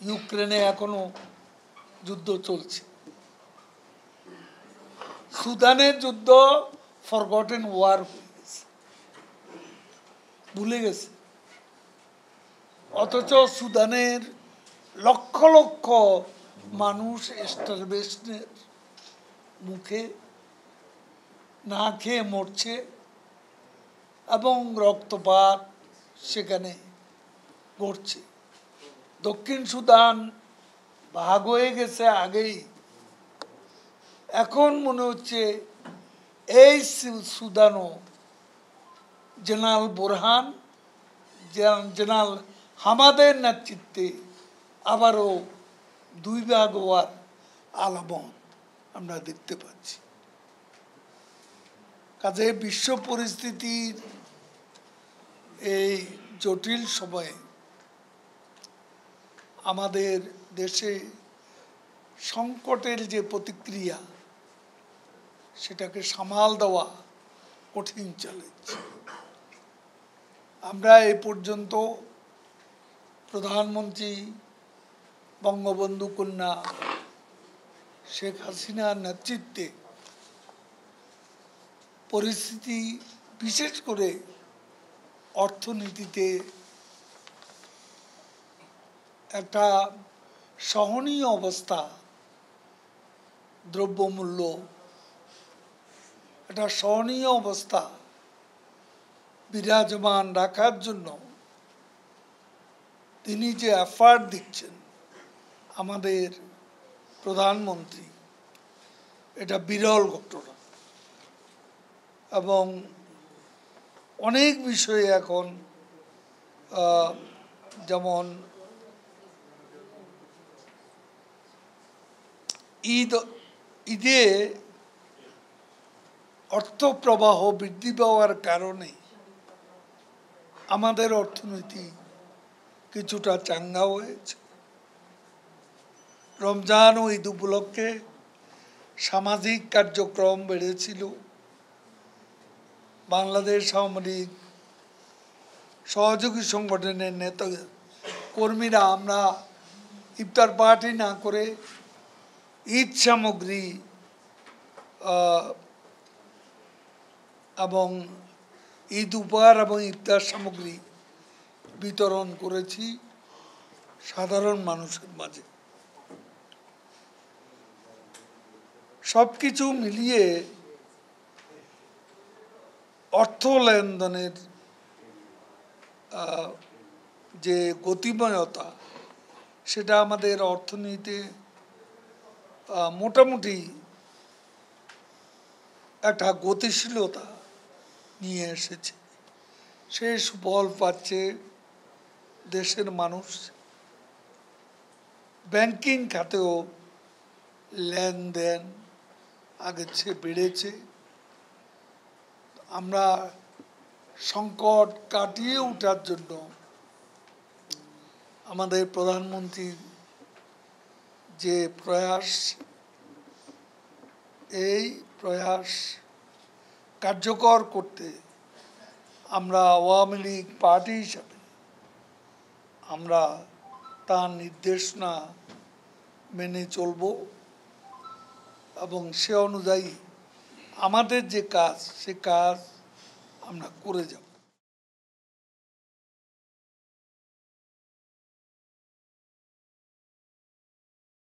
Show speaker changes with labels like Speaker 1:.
Speaker 1: ইউক্রেনে এখনো যুদ্ধ চলছে। সুদানের যুদ্ধ ফরগটেন ওয়ার হয়ে গেছে, ভুলে গেছে। অথচ সুদানের লক্ষ লক্ষ মানুষ স্টারভেশনের মুখে না খেয়ে মরছে এবং রক্তপাত সেখানে ঘটছে। দক্ষিণ সুদান ভাগ হয়ে গেছে আগেই। এখন মনে হচ্ছে এই সুদানও জেনারেল বুরহান, জেনারেল হামাদের নেতৃত্বে আবারও দুই ভাগ হওয়ার আলামত আমরা দেখতে পাচ্ছি। কাজে বিশ্ব পরিস্থিতির এই জটিল সময়ে আমাদের দেশে সংকটের যে প্রতিক্রিয়া, সেটাকে সামাল দেওয়া কঠিন চ্যালেঞ্জ। আমরা এ পর্যন্ত প্রধানমন্ত্রী বঙ্গবন্ধু কন্যা শেখ হাসিনার নেতৃত্বে পরিস্থিতি, বিশেষ করে অর্থনীতিতে একটা সহনীয় অবস্থা, দ্রব্যমূল্য একটা সহনীয় অবস্থা বিরাজমান রাখার জন্য তিনি যে এফার্ট দিচ্ছেন আমাদের প্রধানমন্ত্রী, এটা বিরল ঘটনা। এবং অনেক বিষয়ে এখন যেমন ঈদে অর্থ প্রবাহ বৃদ্ধি পাওয়ার কারণে আমাদের অর্থনীতি কিছুটা চাঙ্গা হয়েছে। রমজান ও ঈদ উপলক্ষে সামাজিক কার্যক্রম বেড়েছিল। বাংলাদেশ আওয়ামী লীগ সহযোগী সংগঠনের নেতা কর্মীরা আমরা ইফতার পার্টি না করে ঈদ সামগ্রী এবং ঈদ উপহার এবং ইফতার সামগ্রী বিতরণ করেছি সাধারণ মানুষের মাঝে। সবকিছু মিলিয়ে অর্থ লেনদেনের যে গতিময়তা, সেটা আমাদের অর্থনীতিতে মোটামুটি একটা গতিশীলতা নিয়ে এসেছে। সে সুফল পাচ্ছে দেশের মানুষ। ব্যাংকিং খাতেও লেনদেন আগের চেয়ে বেড়েছে। আমরা সংকট কাটিয়ে ওঠার জন্য আমাদের প্রধানমন্ত্রীর যে প্রয়াস, এই প্রয়াস কার্যকর করতে আমরা আওয়ামী লীগ পার্টি হিসাবে আমরা তার নির্দেশনা মেনে চলব এবং সে অনুযায়ী আমাদের যে কাজ, সে কাজ আমরা করে যাব।